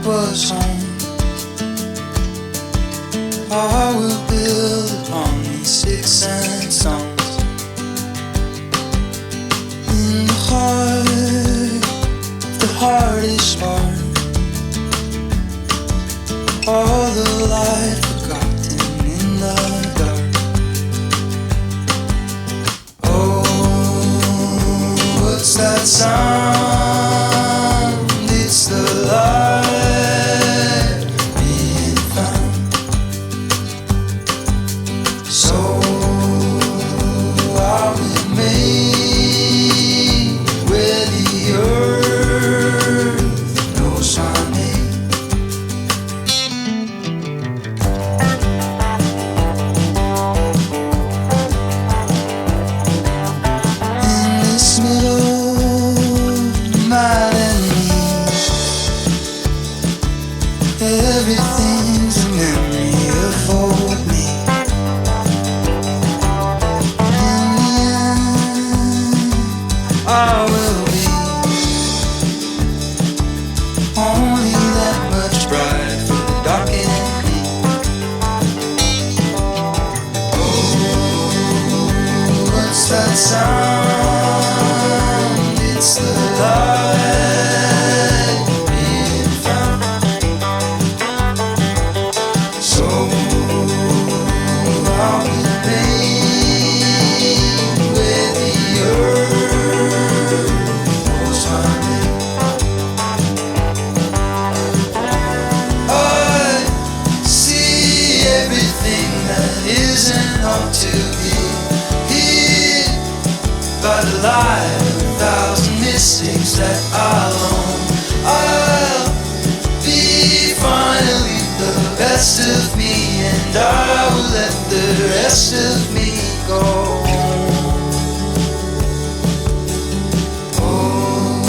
was home. I will build upon these sticks and stones. In the heart, the hardest part, all the light forgotten in the dark. Oh, what's that sound? It's the light being found. So I will make where the earth knows my name. In this middle night and me, everything's a memory of old me. In the end, I will be only that much bright for the darkened me. Oh, what's that sound? It's the light being found. So I will make where the earth knows my name. I see everything that isn't ought to be hid by the light of a thousand mystics that I own. I'll be finally the best of me, and I will let the rest of me go. Oh,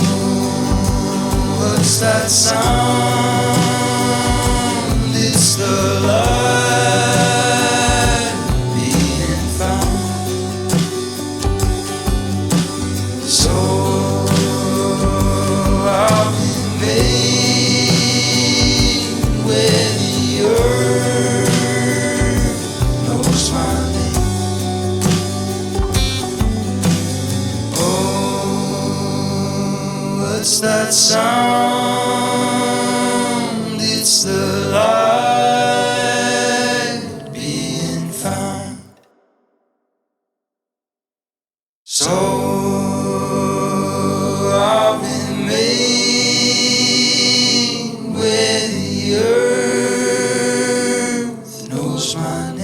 what's that sound? It's the light being found. So I'll be made where the earth knows my name. Oh, what's that sound? It's the light being found. So I've been made where the earth knows my name.